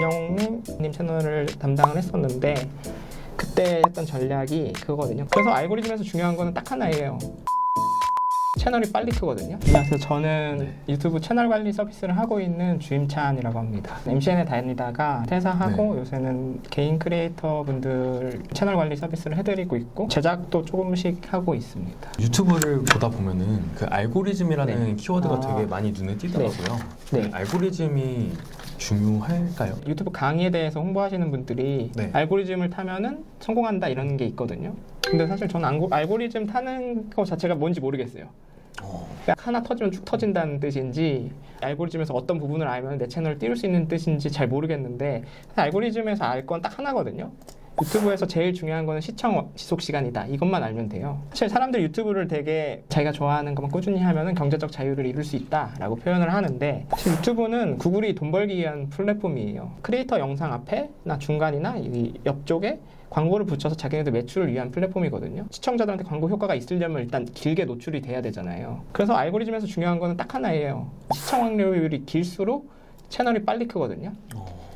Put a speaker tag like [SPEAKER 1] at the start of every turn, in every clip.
[SPEAKER 1] 임영웅님 채널을 담당을 했었는데 그때 했던 전략이 그거거든요. 그래서 알고리즘에서 중요한 거는 딱 하나예요. 채널이 빨리 크거든요. 그래서 저는 유튜브 채널 관리 서비스를 하고 있는 주임찬이라고 합니다. MCN에 다니다가 퇴사하고 요새는 개인 크리에이터 분들 채널 관리 서비스를 해드리고 있고 제작도 조금씩 하고 있습니다.
[SPEAKER 2] 유튜브를 보다 보면은 그 알고리즘이라는 키워드가 되게 많이 눈에 띄더라고요.
[SPEAKER 1] 네.
[SPEAKER 2] 알고리즘이 중요할까요?
[SPEAKER 1] 유튜브 강의에 대해서 홍보하시는 분들이 알고리즘을 타면은 성공한다 이런 게 있거든요. 근데 사실 저는 알고리즘 타는 거 자체가 뭔지 모르겠어요. 그러니까 하나 터지면 쭉 터진다는 뜻인지 알고리즘에서 어떤 부분을 알면 내 채널을 띄울 수 있는 뜻인지 잘 모르겠는데 알고리즘에서 알 건 딱 하나거든요. 유튜브에서 제일 중요한 거는 시청 지속 시간이다. 이것만 알면 돼요. 사실 사람들이 유튜브를 되게 자기가 좋아하는 것만 꾸준히 하면은 경제적 자유를 이룰 수 있다라고 표현을 하는데 사실 유튜브는 구글이 돈 벌기 위한 플랫폼이에요. 크리에이터 영상 앞에나 중간이나 이 옆쪽에 광고를 붙여서 자기네들 매출을 위한 플랫폼이거든요. 시청자들한테 광고 효과가 있으려면 일단 길게 노출이 돼야 되잖아요. 그래서 알고리즘에서 중요한 거는 딱 하나예요. 시청 확률이 길수록 채널이 빨리 크거든요.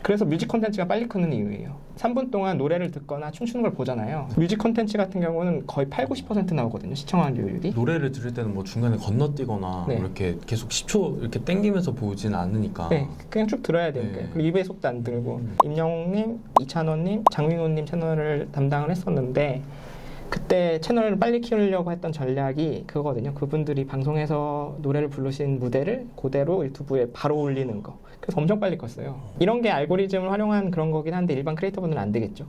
[SPEAKER 1] 그래서 뮤직 콘텐츠가 빨리 크는 이유예요. 3분 동안 노래를 듣거나 춤추는 걸 보잖아요. 뮤직 콘텐츠 같은 경우는 거의 80-90% 나오거든요. 시청 확률이.
[SPEAKER 2] 노래를 들을 때는 뭐 중간에 건너뛰거나 이렇게 계속 10초 이렇게 땡기면서 보진 않으니까.
[SPEAKER 1] 네, 그냥 쭉 들어야 되니까요. 그리고 2배속도 안 들고. 임영웅님, 이찬원님, 장민호님 채널을 담당을 했었는데 그때 채널을 빨리 키우려고 했던 전략이 그거거든요. 그분들이 방송에서 노래를 부르신 무대를 그대로 유튜브에 바로 올리는 거. 그래서 엄청 빨리 컸어요. 이런 게 알고리즘을 활용한 그런 거긴 한데 일반 크리에이터분들은 안 되겠죠.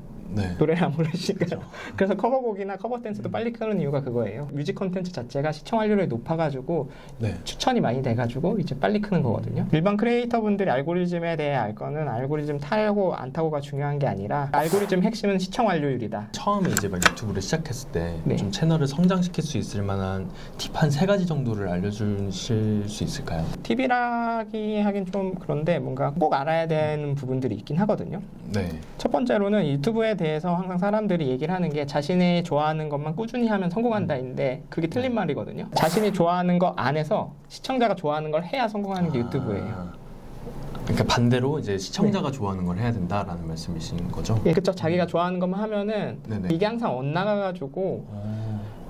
[SPEAKER 1] 노래를 안 부르시니까요. 그래서 커버곡이나 커버 댄스도 빨리 크는 이유가 그거예요. 뮤직 콘텐츠 자체가 시청 활률이 높아가지고 추천이 많이 돼가지고 이제 빨리 크는 거거든요. 일반 크리에이터분들이 알고리즘에 대해 알 거는 알고리즘 타고 안 타고가 중요한 게 아니라 알고리즘 핵심은 시청 활률이다.
[SPEAKER 2] 처음에 이제 막 유튜브를 시작했을 때 좀 채널을 성장시킬 수 있을 만한 팁 한 3가지 정도를 알려주실 수 있을까요?
[SPEAKER 1] 팁이라기 하긴 좀 그런데 뭔가 꼭 알아야 되는 부분들이 있긴 하거든요. 첫 번째로는 유튜브에 대해서 항상 사람들이 얘기를 하는 게 자신이 좋아하는 것만 꾸준히 하면 성공한다인데 그게 틀린 말이거든요. 자신이 좋아하는 거 안에서 시청자가 좋아하는 걸 해야 성공하는 게 유튜브예요.
[SPEAKER 2] 그러니까 반대로 이제 시청자가 좋아하는 걸 해야 된다라는 말씀이신 거죠?
[SPEAKER 1] 예, 그렇죠. 자기가 좋아하는 것만 하면은 이게 항상 엇나가가지고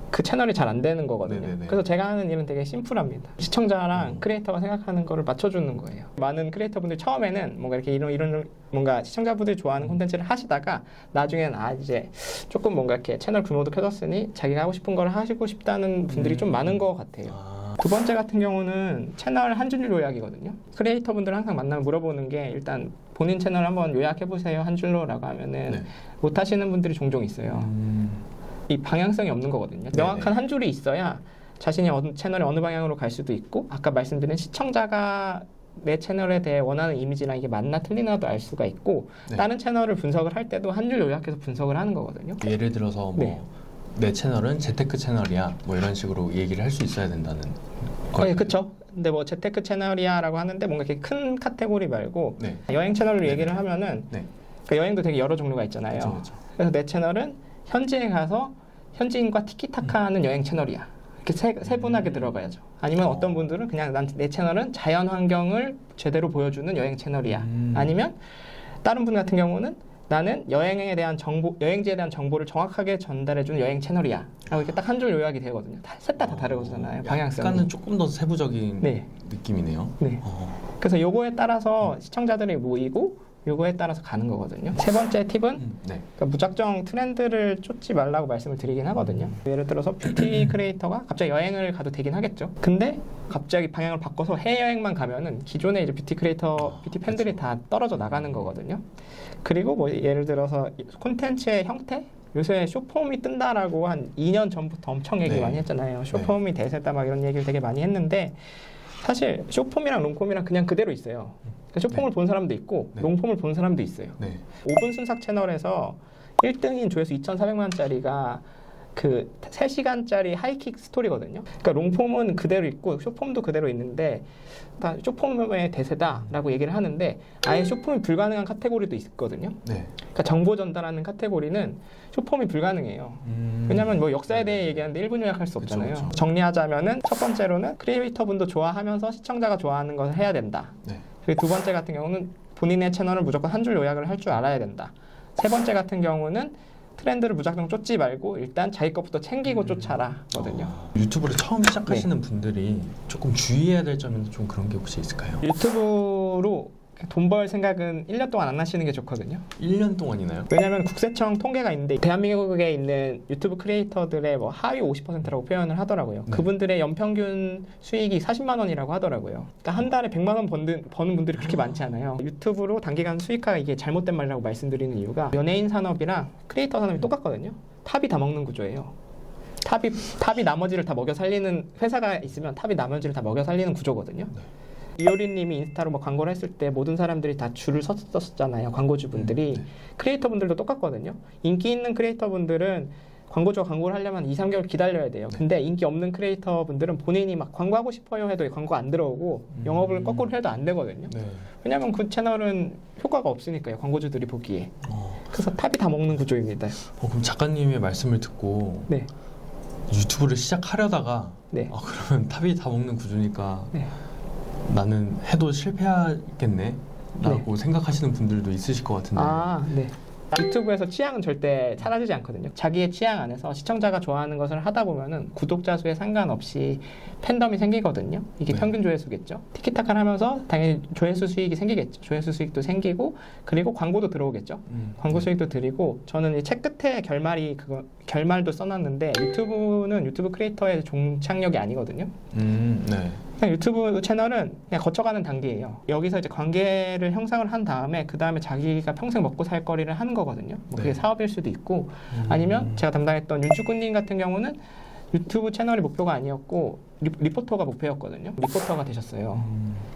[SPEAKER 1] 그 채널이 잘 안 되는 거거든요. 그래서 제가 하는 일은 되게 심플합니다. 시청자랑 크리에이터가 생각하는 거를 맞춰주는 거예요. 많은 크리에이터분들 처음에는 뭔가 이렇게 이런 뭔가 시청자분들이 좋아하는 콘텐츠를 하시다가 나중에는 이제 조금 뭔가 이렇게 채널 규모도 켜졌으니 자기가 하고 싶은 걸 하시고 싶다는 분들이 좀 많은 것 같아요. 두 번째 같은 경우는 채널 한 줄 요약이거든요. 크리에이터 분들 항상 만나면 물어보는 게 일단 본인 채널 한번 요약해보세요 한 줄로라고 하면은 못 하시는 분들이 종종 있어요. 이 방향성이 없는 거거든요. 명확한 한 줄이 있어야 자신이 채널이 어느 방향으로 갈 수도 있고 아까 말씀드린 시청자가 내 채널에 대해 원하는 이미지랑 이게 맞나 틀리나도 알 수가 있고 다른 채널을 분석을 할 때도 한 줄 요약해서 분석을 하는 거거든요.
[SPEAKER 2] 예를 들어서 내 채널은 재테크 채널이야 뭐 이런 식으로 얘기를 할 수 있어야 된다는
[SPEAKER 1] 거예요. 그렇죠. 근데 뭐 재테크 채널이야라고 하는데 뭔가 이렇게 큰 카테고리 말고 여행 채널로 얘기를 하면은 그러니까 여행도 되게 여러 종류가 있잖아요. 그래서 내 채널은 현지에 가서 현지인과 티키타카하는 여행 채널이야. 이렇게 세분하게 들어가야죠. 아니면 어떤 분들은 그냥 내 채널은 자연 환경을 제대로 보여주는 여행 채널이야. 아니면 다른 분 같은 경우는 나는 여행에 대한 정보, 여행지에 대한 정보를 정확하게 전달해주는 여행 채널이야. 라고 이렇게 딱 한 줄 요약이 되거든요. 셋 다 다르거든요. 방향성이.
[SPEAKER 2] 약간은 조금 더 세부적인 느낌이네요.
[SPEAKER 1] 그래서 요거에 따라서 시청자들이 모이고 요거에 따라서 가는 거거든요. 세 번째 팁은 그러니까 무작정 트렌드를 쫓지 말라고 말씀을 드리긴 하거든요. 예를 들어서 뷰티 크리에이터가 갑자기 여행을 가도 되긴 하겠죠. 근데 갑자기 방향을 바꿔서 해외여행만 가면은 기존의 이제 뷰티 크리에이터, 뷰티 팬들이 다 떨어져 나가는 거거든요. 그리고 뭐 예를 들어서 콘텐츠의 형태? 요새 숏폼이 뜬다라고 한 2년 전부터 엄청 얘기 많이 했잖아요. 숏폼이 대세다 막 이런 얘기를 되게 많이 했는데 사실 숏폼이랑 롱폼이랑 그냥 그대로 있어요. 숏폼을 본 사람도 있고 롱폼을 본 사람도 있어요. 5분 순삭 채널에서 1등인 조회수 2,400만짜리가 그 3시간짜리 하이킥 스토리거든요. 그러니까 롱폼은 그대로 있고 숏폼도 그대로 있는데 다 숏폼의 대세다라고 얘기를 하는데 아예 숏폼이 불가능한 카테고리도 있거든요. 그러니까 정보 전달하는 카테고리는 숏폼이 불가능해요. 왜냐하면 뭐 역사에 대해 얘기하는데 1분 요약할 수 없잖아요. 정리하자면은 첫 번째로는 크리에이터 분도 좋아하면서 시청자가 좋아하는 것을 해야 된다. 그리고 두 번째 같은 경우는 본인의 채널은 무조건 한 줄 요약을 할 줄 알아야 된다. 세 번째 같은 경우는 트렌드를 무작정 쫓지 말고 일단 자기 것부터 챙기고 쫓아라거든요.
[SPEAKER 2] 유튜브를 처음 시작하시는 분들이 조금 주의해야 될 점은 좀 그런 게 혹시 있을까요?
[SPEAKER 1] 유튜브로 돈 벌 생각은 1년 동안 안 하시는 게 좋거든요.
[SPEAKER 2] 1년 동안이나요?
[SPEAKER 1] 왜냐면 국세청 통계가 있는데 대한민국에 있는 유튜브 크리에이터들의 뭐 하위 50%라고 표현을 하더라고요.
[SPEAKER 2] 네.
[SPEAKER 1] 그분들의 연평균 수익이 40만 원이라고 하더라고요. 그러니까 한 달에 100만 원 버는 분들이 그렇게 많지 않아요. 유튜브로 단기간 수익화가 이게 잘못된 말이라고 말씀드리는 이유가 연예인 산업이랑 크리에이터 산업이 똑같거든요. 탑이 다 먹는 구조예요. 탑이 나머지를 다 먹여 살리는 회사가 있으면 탑이 나머지를 다 먹여 살리는 구조거든요.
[SPEAKER 2] 네.
[SPEAKER 1] 이효리님이 인스타로 뭐 광고를 했을 때 모든 사람들이 다 줄을 섰었잖아요. 광고주분들이.
[SPEAKER 2] 네.
[SPEAKER 1] 크리에이터분들도 똑같거든요. 인기 있는 크리에이터분들은 광고주가 광고를 하려면 2, 3개월 기다려야 돼요. 근데 인기 없는 크리에이터분들은 본인이 막 광고하고 싶어요 해도 광고가 안 들어오고 영업을 거꾸로 해도 안 되거든요.
[SPEAKER 2] 네.
[SPEAKER 1] 왜냐면 그 채널은 효과가 없으니까요. 광고주들이 보기에. 그래서 탑이 다 먹는 구조입니다.
[SPEAKER 2] 그럼 작가님의 말씀을 듣고
[SPEAKER 1] 네.
[SPEAKER 2] 유튜브를 시작하려다가
[SPEAKER 1] 네.
[SPEAKER 2] 그러면 탑이 다 먹는 구조니까
[SPEAKER 1] 네.
[SPEAKER 2] 나는 해도 실패하겠네 라고 생각하시는 분들도 있으실 것 같은데
[SPEAKER 1] 네. 유튜브에서 취향은 절대 사라지지 않거든요. 자기의 취향 안에서 시청자가 좋아하는 것을 하다 보면은 구독자 수에 상관없이 팬덤이 생기거든요. 이게
[SPEAKER 2] 네.
[SPEAKER 1] 평균 조회수겠죠. 티키타카를 하면서 당연히 조회수 수익이 생기겠죠. 조회수 수익도 생기고 그리고 광고도 들어오겠죠. 광고 수익도 드리고 저는 이 책 끝에 결말도 써놨는데 유튜브는 유튜브 크리에이터의 종착역이 아니거든요.
[SPEAKER 2] 네.
[SPEAKER 1] 그냥 유튜브 채널은 그냥 거쳐가는 단계예요. 여기서 이제 관계를 형성을 한 다음에 그 다음에 자기가 평생 먹고 살 거리를 하는 거거든요. 뭐 그게
[SPEAKER 2] 네.
[SPEAKER 1] 사업일 수도 있고 아니면 제가 담당했던 윤주꾸님 같은 경우는 유튜브 채널이 목표가 아니었고 리포터가 목표였거든요. 리포터가 되셨어요.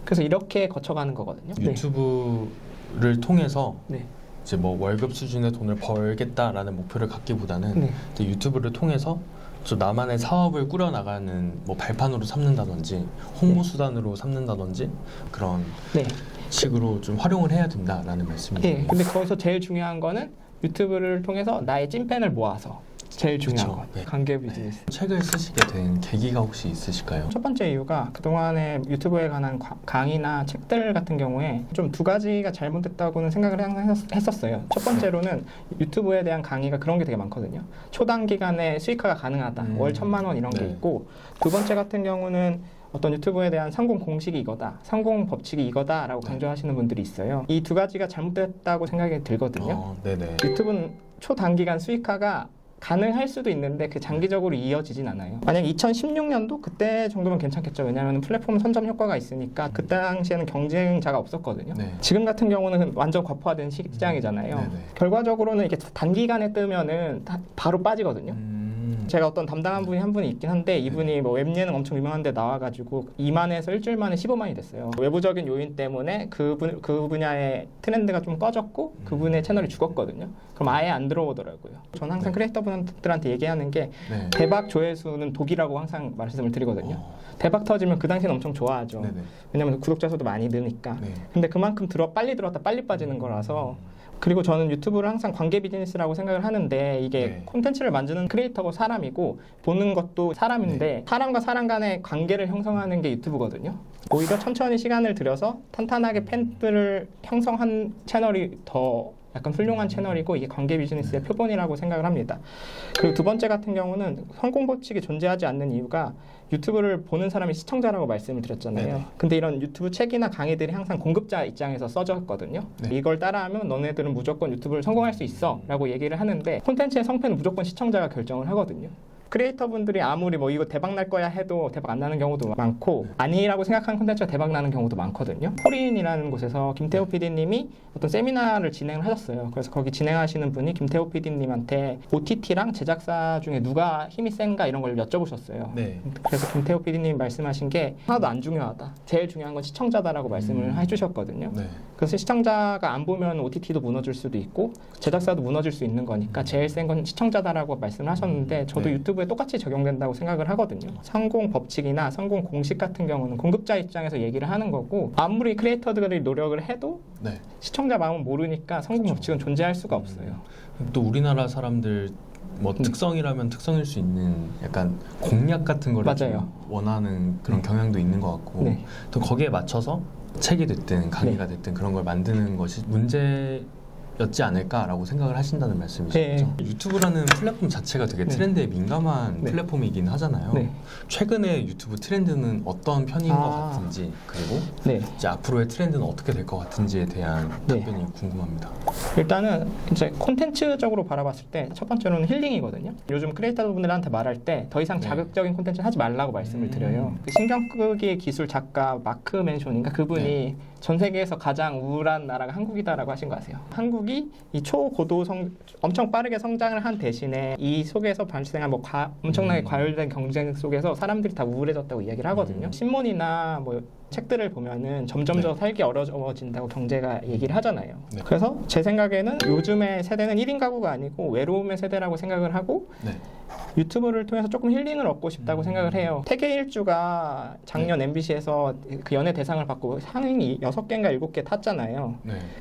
[SPEAKER 1] 그래서 이렇게 거쳐가는 거거든요.
[SPEAKER 2] 유튜브를 통해서
[SPEAKER 1] 네.
[SPEAKER 2] 이제 뭐 월급 수준의 돈을 벌겠다라는 목표를 갖기보다는
[SPEAKER 1] 네.
[SPEAKER 2] 이제 유튜브를 통해서 저 나만의 사업을 꾸려나가는 뭐 발판으로 삼는다든지 홍보 수단으로 삼는다든지 그런
[SPEAKER 1] 네.
[SPEAKER 2] 식으로 좀 활용을 해야 된다라는 말씀이에요.
[SPEAKER 1] 네. 근데 거기서 제일 중요한 거는 유튜브를 통해서 나의 찐팬을 모아서 제일 중요한
[SPEAKER 2] 그쵸.
[SPEAKER 1] 건
[SPEAKER 2] 네.
[SPEAKER 1] 관계 비즈니스.
[SPEAKER 2] 책을 쓰시게 된 계기가 혹시 있으실까요?
[SPEAKER 1] 첫 번째 이유가 그동안에 유튜브에 관한 강의나 책들 같은 경우에 좀 두 가지가 잘못됐다고는 생각을 항상 했었어요. 첫 번째로는 유튜브에 대한 강의가 그런 게 되게 많거든요. 초단기간에 수익화가 가능하다. 월 1,000만 원 이런 게
[SPEAKER 2] 네.
[SPEAKER 1] 있고 두 번째 같은 경우는 어떤 유튜브에 대한 성공 공식이 이거다. 성공 법칙이 이거다라고 강조하시는 분들이 있어요. 이 두 가지가 잘못됐다고 생각이 들거든요.
[SPEAKER 2] 네네.
[SPEAKER 1] 유튜브는 초단기간 수익화가 가능할 수도 있는데 그 장기적으로 이어지진 않아요. 만약 2016년도 그때 정도면 괜찮겠죠. 왜냐하면 플랫폼 선점 효과가 있으니까 그때 당시에는 경쟁자가 없었거든요.
[SPEAKER 2] 네.
[SPEAKER 1] 지금 같은 경우는 완전 과포화된 시장이잖아요.
[SPEAKER 2] 네네.
[SPEAKER 1] 결과적으로는 이게 단기간에 뜨면은 바로 빠지거든요. 제가 어떤 담당한 분이 한 분이 있긴 한데 이분이 뭐 웹예능 엄청 유명한데 나와가지고 2만에서 일주일 만에 15만이 됐어요. 외부적인 요인 때문에 그 분야의 트렌드가 좀 꺼졌고 그분의 채널이 죽었거든요. 그럼 아예 안 들어오더라고요. 저는 항상
[SPEAKER 2] 네.
[SPEAKER 1] 크리에이터분들한테 얘기하는 게
[SPEAKER 2] 네.
[SPEAKER 1] 대박 조회수는 독이라고 항상 말씀을 드리거든요. 대박 터지면 그 당시에는 엄청 좋아하죠.
[SPEAKER 2] 네네.
[SPEAKER 1] 왜냐면 구독자 수도 많이 늘니까.
[SPEAKER 2] 네.
[SPEAKER 1] 근데 그만큼 빨리 들어왔다 빨리 빠지는 거라서 그리고 저는 유튜브를 항상 관계 비즈니스라고 생각을 하는데 이게
[SPEAKER 2] 네.
[SPEAKER 1] 콘텐츠를 만드는 크리에이터가 사람이고 보는 것도 사람인데 사람과 사람 간의 관계를 형성하는 게 유튜브거든요. 오히려 천천히 시간을 들여서 탄탄하게 팬들을 형성한 채널이 더 약간 훌륭한 채널이고 이게 관계 비즈니스의 표본이라고 생각을 합니다. 그리고 두 번째 같은 경우는 성공 법칙이 존재하지 않는 이유가 유튜브를 보는 사람이 시청자라고 말씀을 드렸잖아요.
[SPEAKER 2] 네네.
[SPEAKER 1] 근데 이런 유튜브 책이나 강의들이 항상 공급자 입장에서 써졌거든요.
[SPEAKER 2] 네.
[SPEAKER 1] 이걸 따라하면 너네들은 무조건 유튜브를 성공할 수 있어 라고 얘기를 하는데 콘텐츠의 성패는 무조건 시청자가 결정을 하거든요. 크리에이터분들이 아무리 뭐 이거 대박 날 거야 해도 대박 안 나는 경우도 많고 아니라고 생각하는 콘텐츠가 대박 나는 경우도 많거든요. 코리인이라는 곳에서 김태호 PD님이 어떤 세미나를 진행을 하셨어요. 그래서 거기 진행하시는 분이 김태호 PD님한테 OTT랑 제작사 중에 누가 힘이 센가 이런 걸 여쭤보셨어요.
[SPEAKER 2] 네.
[SPEAKER 1] 그래서 김태호 PD님이 말씀하신 게 하나도 안 중요하다. 제일 중요한 건 시청자다라고 말씀을 해주셨거든요.
[SPEAKER 2] 네.
[SPEAKER 1] 그래서 시청자가 안 보면 OTT도 무너질 수도 있고 제작사도 무너질 수 있는 거니까 제일 센 건 시청자다라고 말씀을 하셨는데 저도
[SPEAKER 2] 네.
[SPEAKER 1] 유튜브에 똑같이 적용된다고 생각을 하거든요. 성공 법칙이나 성공 공식 같은 경우는 공급자 입장에서 얘기를 하는 거고 아무리 크리에이터들이 노력을 해도
[SPEAKER 2] 네.
[SPEAKER 1] 시청자 마음은 모르니까 성공 법칙은 존재할 수가 없어요.
[SPEAKER 2] 또 우리나라 사람들 뭐 특성이라면 특성일 수 있는 약간 공약 같은 거를
[SPEAKER 1] 맞아요.
[SPEAKER 2] 좀 원하는 그런 경향도 있는 것 같고
[SPEAKER 1] 네.
[SPEAKER 2] 또 거기에 맞춰서 책이 됐든 강의가 됐든 그런 걸 만드는 것이 문제였지 않을까라고 생각을 하신다는 말씀이시죠? 유튜브라는 플랫폼 자체가 되게 트렌드에 민감한 플랫폼이긴 하잖아요. 최근에 유튜브 트렌드는 어떤 편인 것 같은지, 그리고 이제 앞으로의 트렌드는 어떻게 될 것 같은지에 대한 답변이 궁금합니다.
[SPEAKER 1] 일단은 이제 콘텐츠적으로 바라봤을 때 첫 번째로는 힐링이거든요. 요즘 크리에이터분들한테 말할 때 더 이상 자극적인 콘텐츠를 하지 말라고 말씀을 드려요. 그 신경끄기 기술 작가 마크 맨션인가 그분이 전 세계에서 가장 우울한 나라가 한국이다라고 하신 거 아세요? 한국이 이 초고도 엄청 빠르게 성장을 한 대신에 이 속에서 발생한 뭐 엄청나게 과열된 경쟁 속에서 사람들이 다 우울해졌다고 이야기를 하거든요. 신문이나 뭐 책들을 보면은 점점 더 살기 어려워진다고 경제가 얘기를 하잖아요. 그래서 제 생각에는 요즘의 세대는 1인 가구가 아니고 외로움의 세대라고 생각을 하고 유튜브를 통해서 조금 힐링을 얻고 싶다고 생각을 해요. 태계일주가 작년 MBC에서 그 연예 대상을 받고 상위 6개인가 7개 탔잖아요.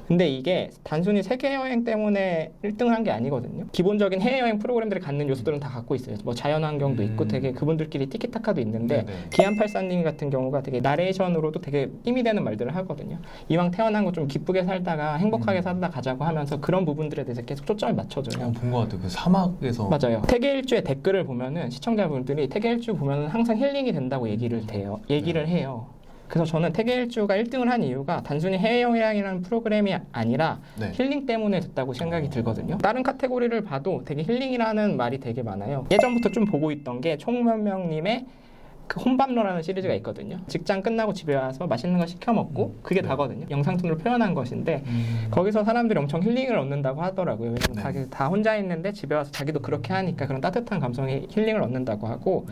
[SPEAKER 1] 근데 이게 단순히 세계 여행 때문에 1등을 한 게 아니거든요. 기본적인 해외여행 프로그램들이 갖는 요소들은 다 갖고 있어요. 뭐 자연환경도 있고 되게 그분들끼리 티키타카도 있는데 기안84님 같은 경우가 되게 나레이션으로도 되게 힘이 되는 말들을 하거든요. 이왕 태어난 거 좀 기쁘게 살다가 행복하게 살다 가자고 하면서 그런 부분들에 대해서 계속 초점을 맞춰줘요.
[SPEAKER 2] 본 것 같아요. 그 사막에서
[SPEAKER 1] 맞아요. 태계일주의 댓글을 보면은 시청자분들이 태계일주 보면은 항상 힐링이 된다고 얘기를 해요. 그래서 저는 태계일주가 1등을 한 이유가 단순히 해외여행이라는 프로그램이 아니라 힐링 때문에 됐다고 생각이 들거든요. 다른 카테고리를 봐도 되게 힐링이라는 말이 되게 많아요. 예전부터 좀 보고 있던 게 총면명님의 그 혼밥러라는 시리즈가 있거든요. 직장 끝나고 집에 와서 맛있는 거 시켜 먹고 그게 다거든요. 영상톤으로 표현한 것인데 거기서 사람들이 엄청 힐링을 얻는다고 하더라고요. 왜냐면 자기 다 혼자 있는데 집에 와서 자기도 그렇게 하니까 그런 따뜻한 감성에 힐링을 얻는다고 하고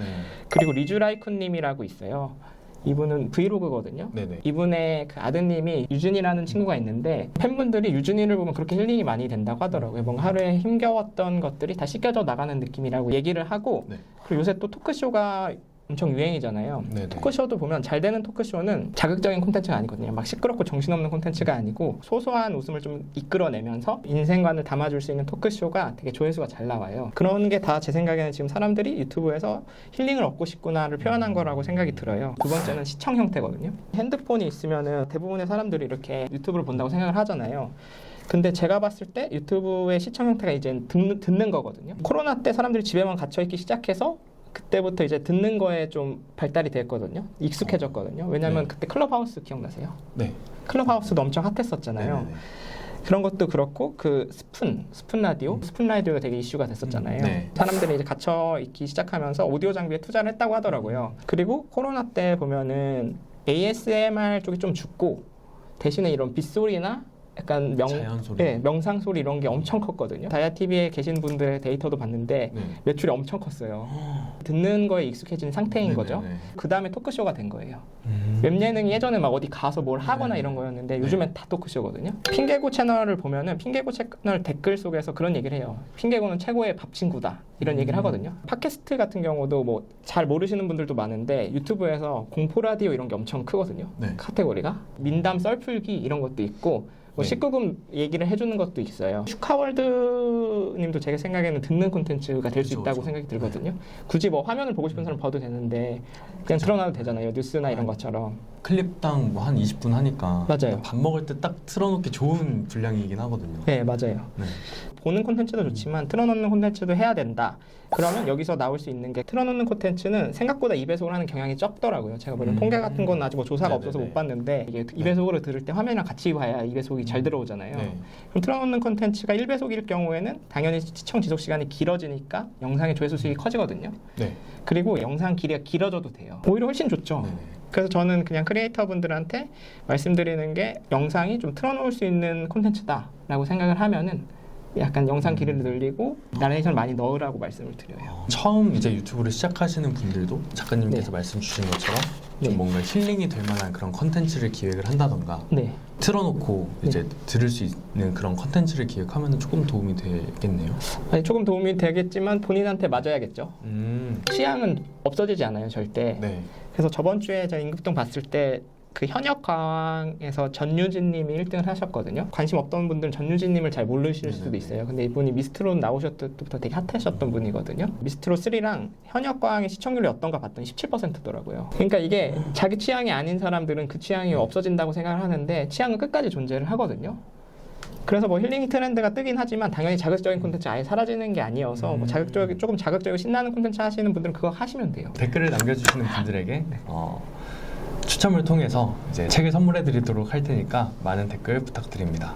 [SPEAKER 1] 그리고 리주라이쿠님이라고 있어요. 이분은 브이로그거든요. 이분의 그 아드님이 유준이라는 친구가 있는데 팬분들이 유준이를 보면 그렇게 힐링이 많이 된다고 하더라고요. 뭔가 하루에 힘겨웠던 것들이 다 씻겨져 나가는 느낌이라고 얘기를 하고 그리고 요새 또 토크쇼가 엄청 유행이잖아요. 토크쇼도 보면 잘 되는 토크쇼는 자극적인 콘텐츠가 아니거든요. 막 시끄럽고 정신없는 콘텐츠가 아니고 소소한 웃음을 좀 이끌어내면서 인생관을 담아줄 수 있는 토크쇼가 되게 조회수가 잘 나와요. 그런 게 다 제 생각에는 지금 사람들이 유튜브에서 힐링을 얻고 싶구나를 표현한 거라고 생각이 들어요. 두 번째는 시청 형태거든요. 핸드폰이 있으면은 대부분의 사람들이 이렇게 유튜브를 본다고 생각을 하잖아요. 근데 제가 봤을 때 유튜브의 시청 형태가 이제 듣는 거거든요. 코로나 때 사람들이 집에만 갇혀있기 시작해서 그때부터 이제 듣는 거에 좀 발달이 됐거든요. 익숙해졌거든요. 왜냐면 그때 클럽하우스 기억나세요? 클럽하우스도 엄청 핫했었잖아요. 그런 것도 그렇고 그 스푼 라디오가 되게 이슈가 됐었잖아요. 사람들이 이제 갇혀 있기 시작하면서 오디오 장비에 투자를 했다고 하더라고요. 그리고 코로나 때 보면은 ASMR 쪽이 좀 죽고 대신에 이런 빗소리나 약간 명상 소리 이런 게 엄청 컸거든요. 다이아 TV에 계신 분들의 데이터도 봤는데 매출이 엄청 컸어요. 듣는 거에 익숙해진 상태인 거죠. 그 다음에 토크쇼가 된 거예요. 웹예능이 예전에 막 어디 가서 뭘 하거나 이런 거였는데 요즘엔 다 토크쇼거든요. 핑계고 채널을 보면은 핑계고 채널 댓글 속에서 그런 얘기를 해요. 핑계고는 최고의 밥 친구다 이런 얘기를 하거든요. 팟캐스트 같은 경우도 뭐 잘 모르시는 분들도 많은데 유튜브에서 공포 라디오 이런 게 엄청 크거든요. 카테고리가 민담 썰풀기 이런 것도 있고 뭐 19금 얘기를 해주는 것도 있어요. 슈카월드님도 제 생각에는 듣는 콘텐츠가 될 수 있다고 생각이 들거든요. 굳이 뭐 화면을 보고 싶은 사람 봐도 되는데 그냥 틀어놔도 되잖아요. 뉴스나 이런 것처럼.
[SPEAKER 2] 클립당 뭐 한 20분 하니까
[SPEAKER 1] 맞아요.
[SPEAKER 2] 밥 먹을 때 딱 틀어놓기 좋은 분량이긴 하거든요.
[SPEAKER 1] 네, 맞아요. 보는 콘텐츠도 좋지만 틀어놓는 콘텐츠도 해야 된다. 그러면 여기서 나올 수 있는 게 틀어놓는 콘텐츠는 생각보다 2배속을 하는 경향이 적더라고요. 제가 보는 통계 같은 건 아직 뭐 조사가 없어서 못 봤는데 이게 2배속으로 들을 때 화면이랑 같이 봐야 2배속이 잘 들어오잖아요. 그럼 틀어놓는 콘텐츠가 1배속일 경우에는 당연히 시청 지속 시간이 길어지니까 영상의 조회수 수익이 커지거든요. 그리고 영상 길이가 길어져도 돼요. 오히려 훨씬 좋죠. 그래서 저는 그냥 크리에이터 분들한테 말씀드리는 게 영상이 좀 틀어놓을 수 있는 콘텐츠다라고 생각을 하면은 약간 영상 길이를 늘리고 나레이션 많이 넣으라고 말씀을 드려요.
[SPEAKER 2] 처음 이제 유튜브를 시작하시는 분들도 작가님께서 말씀 주신 것처럼 좀 뭔가 힐링이 될 만한 그런 컨텐츠를 기획을 한다던가 틀어놓고 이제 들을 수 있는 그런 컨텐츠를 기획하면 조금 도움이 되겠네요.
[SPEAKER 1] 아니, 조금 도움이 되겠지만 본인한테 맞아야겠죠. 취향은 없어지지 않아요, 절대. 그래서 저번 주에 제가 임급동 봤을 때 그 현역가왕에서 전유진님이 1등을 하셨거든요. 관심 없던 분들은 전유진님을 잘 모르실 수도 있어요. 근데 이분이 미스트롯 나오셨을 때부터 되게 핫하셨던 분이거든요. 미스트롯 3랑 현역가왕의 시청률이 어떤가 봤더니 17%더라고요. 그러니까 이게 자기 취향이 아닌 사람들은 그 취향이 없어진다고 생각을 하는데 취향은 끝까지 존재를 하거든요. 그래서 뭐 힐링 트렌드가 뜨긴 하지만 당연히 자극적인 콘텐츠 아예 사라지는 게 아니어서 뭐 조금 자극적이고 신나는 콘텐츠 하시는 분들은 그거 하시면 돼요.
[SPEAKER 2] 댓글을 남겨주시는 분들에게 추첨을 통해서 이제 책을 선물해 드리도록 할 테니까 많은 댓글 부탁드립니다.